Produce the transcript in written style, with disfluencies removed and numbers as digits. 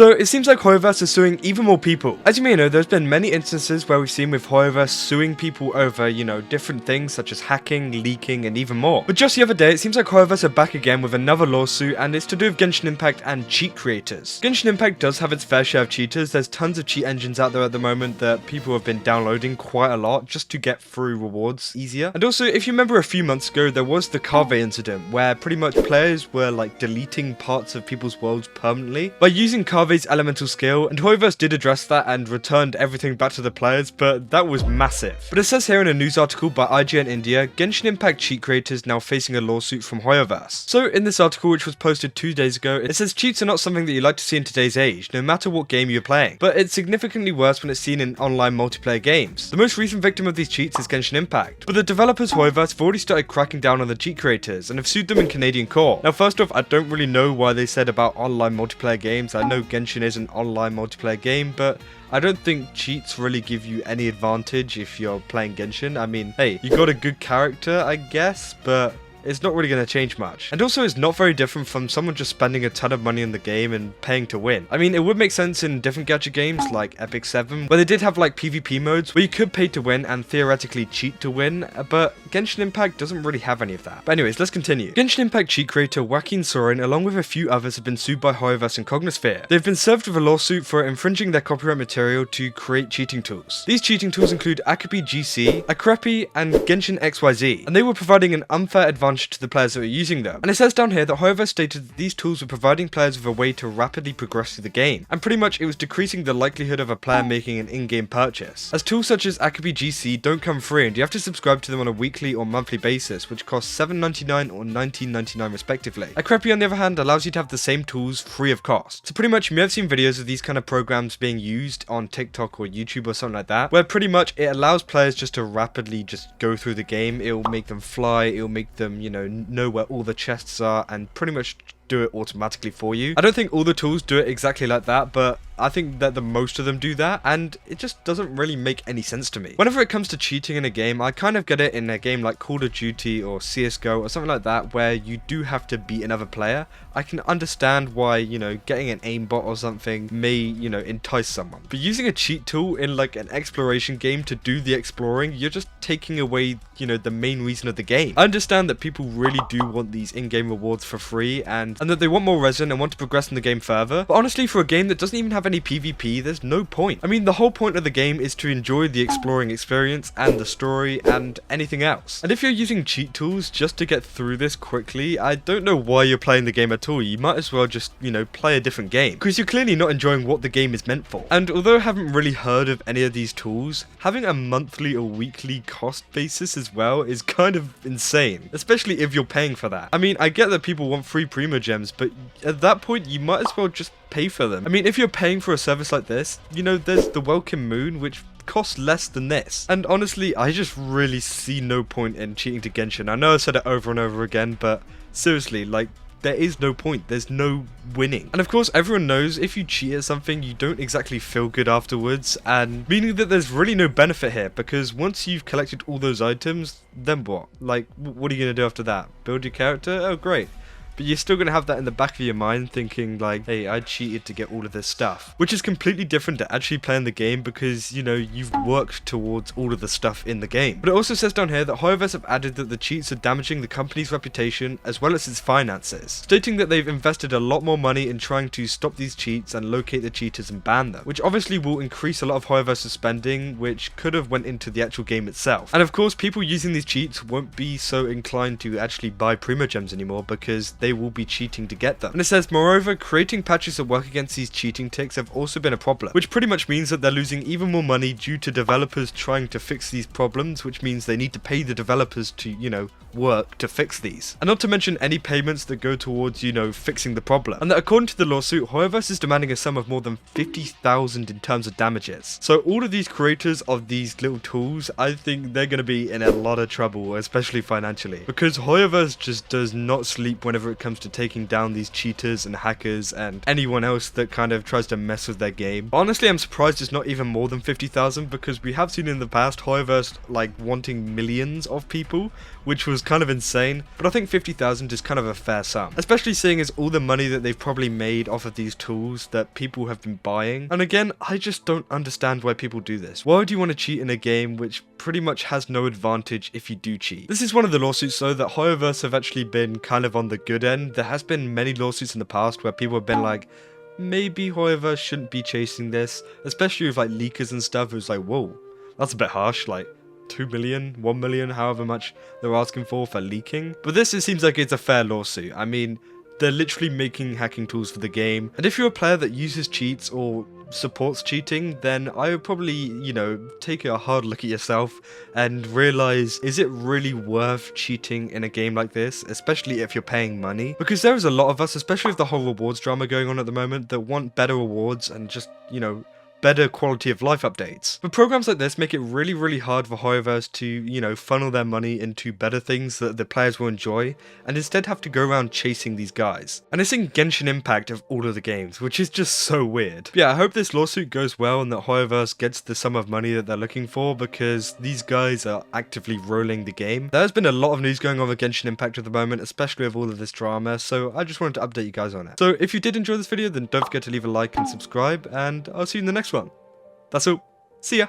So it seems like hoyoverse is suing even more people. As you may know, there's been many instances where we've seen with hoyoverse suing people over, different things such as hacking, leaking, and even more. But just the other day, it seems like hoyoverse are back again with another lawsuit, and it's to do with Genshin Impact and cheat creators. Genshin Impact does have its fair share of cheaters. There's tons of cheat engines out there at the moment that people have been downloading quite a lot just to get through rewards easier. And also, if you remember a few months ago, there was the Kave incident where pretty much players were like deleting parts of people's worlds permanently by using Kave's elemental skill, and hoyoverse did address that and returned everything back to the players, but that was massive. But it says here in a news article by IGN India, Genshin Impact cheat creators now facing a lawsuit from hoyoverse. So in this article, which was posted 2 days ago, it says cheats are not something that you like to see in today's age, no matter what game you're playing, but it's significantly worse when it's seen in online multiplayer games. The most recent victim of these cheats is Genshin Impact, but the developers hoyoverse have already started cracking down on the cheat creators and have sued them in Canadian court. Now first off, I don't really know why they said about online multiplayer games. I know Genshin is an online multiplayer game, but I don't think cheats really give you any advantage if you're playing Genshin. I mean, hey, you got a good character, I guess, but it's not really going to change much. And also, it's not very different from someone just spending a ton of money in the game and paying to win. I mean, it would make sense in different gacha games like Epic 7, where they did have like PvP modes where you could pay to win and theoretically cheat to win, but Genshin Impact doesn't really have any of that. But anyways, let's continue. Genshin Impact cheat creator Joaquin Suing, along with a few others, have been sued by hoyoverse and Cognisphere. They've been served with a lawsuit for infringing their copyright material to create cheating tools. These cheating tools include Akapi GC, Akrepi, and Genshin XYZ, and they were providing an unfair advantage to the players that were using them. And it says down here that hoyoverse stated that these tools were providing players with a way to rapidly progress through the game, and pretty much it was decreasing the likelihood of a player making an in-game purchase, as tools such as Akapi GC don't come free and you have to subscribe to them on a weekly or monthly basis, which costs $7.99 or $19.99 respectively. Akrepi on the other hand allows you to have the same tools free of cost. So pretty much you may have seen videos of these kind of programs being used on TikTok or YouTube or something like that, where pretty much it allows players just to rapidly just go through the game. It will make them fly, it will make them, know where all the chests are and pretty much do it automatically for you. I don't think all the tools do it exactly like that, but I think that the most of them do that, and it just doesn't really make any sense to me. Whenever it comes to cheating in a game, I kind of get it in a game like Call of Duty or CSGO or something like that, where you do have to beat another player. I can understand why, getting an aimbot or something may, entice someone. But using a cheat tool in like an exploration game to do the exploring, you're just taking away, the main reason of the game. I understand that people really do want these in-game rewards for free, and that they want more resin and want to progress in the game further. But honestly, for a game that doesn't even have any PvP, there's no point. I mean, the whole point of the game is to enjoy the exploring experience and the story and anything else. And if you're using cheat tools just to get through this quickly, I don't know why you're playing the game at all. You might as well just, play a different game, because you're clearly not enjoying what the game is meant for. And although I haven't really heard of any of these tools, having a monthly or weekly cost basis as well is kind of insane, especially if you're paying for that. I mean, I get that people want free Primogems, but at that point you might as well just pay for them. I mean, if you're paying for a service like this, there's the Welcome Moon, which costs less than this. And honestly, I just really see no point in cheating to Genshin. I know I've said it over and over again, but seriously, like, there is no point. There's no winning. And of course, everyone knows if you cheat at something, you don't exactly feel good afterwards, and meaning that there's really no benefit here, because once you've collected all those items, then what? Like, what are you going to do after that? Build your character? Oh, great. But you're still going to have that in the back of your mind thinking like, hey, I cheated to get all of this stuff. Which is completely different to actually playing the game because, you've worked towards all of the stuff in the game. But it also says down here that hoyoverse have added that the cheats are damaging the company's reputation as well as its finances, stating that they've invested a lot more money in trying to stop these cheats and locate the cheaters and ban them, which obviously will increase a lot of hoyoverse's spending, which could have went into the actual game itself. And of course, people using these cheats won't be so inclined to actually buy Primogems anymore because they will be cheating to get them. And it says, moreover, creating patches that work against these cheating ticks have also been a problem, which pretty much means that they're losing even more money due to developers trying to fix these problems, which means they need to pay the developers to, work to fix these. And not to mention any payments that go towards, fixing the problem. And that according to the lawsuit, hoyoverse is demanding a sum of more than 50,000 in terms of damages. So all of these creators of these little tools, I think they're going to be in a lot of trouble, especially financially, because hoyoverse just does not sleep whenever whenever it comes to taking down these cheaters and hackers and anyone else that kind of tries to mess with their game. Honestly, I'm surprised it's not even more than 50,000, because we have seen in the past hoyoverse like wanting millions of people, which was kind of insane, but I think 50,000 is kind of a fair sum, especially seeing as all the money that they've probably made off of these tools that people have been buying. And again, I just don't understand why people do this. Why would you want to cheat in a game which pretty much has no advantage if you do cheat? This is one of the lawsuits though that hoyoverse have actually been kind of on the good end. There has been many lawsuits in the past where people have been like, maybe hoyoverse shouldn't be chasing this, especially with like leakers and stuff. It was like, whoa, that's a bit harsh, like 2 million, 1 million, however much they're asking for leaking. But this, it seems like it's a fair lawsuit. I mean, they're literally making hacking tools for the game, and if you're a player that uses cheats or supports cheating, then I would probably, you know, take a hard look at yourself and realize, is it really worth cheating in a game like this, especially if you're paying money? Because there is a lot of us, especially with the whole rewards drama going on at the moment, that want better rewards and just, you know, better quality of life updates. But programs like this make it really, really hard for hoyoverse to, you know, funnel their money into better things that the players will enjoy, and instead have to go around chasing these guys. And it's in Genshin Impact of all of the games, which is just so weird. But yeah, I hope this lawsuit goes well and that hoyoverse gets the sum of money that they're looking for, because these guys are actively rolling the game. There's been a lot of news going on with Genshin Impact at the moment, especially with all of this drama, so I just wanted to update you guys on it. So if you did enjoy this video, then don't forget to leave a like and subscribe, and I'll see you in the next one. That's all. See ya.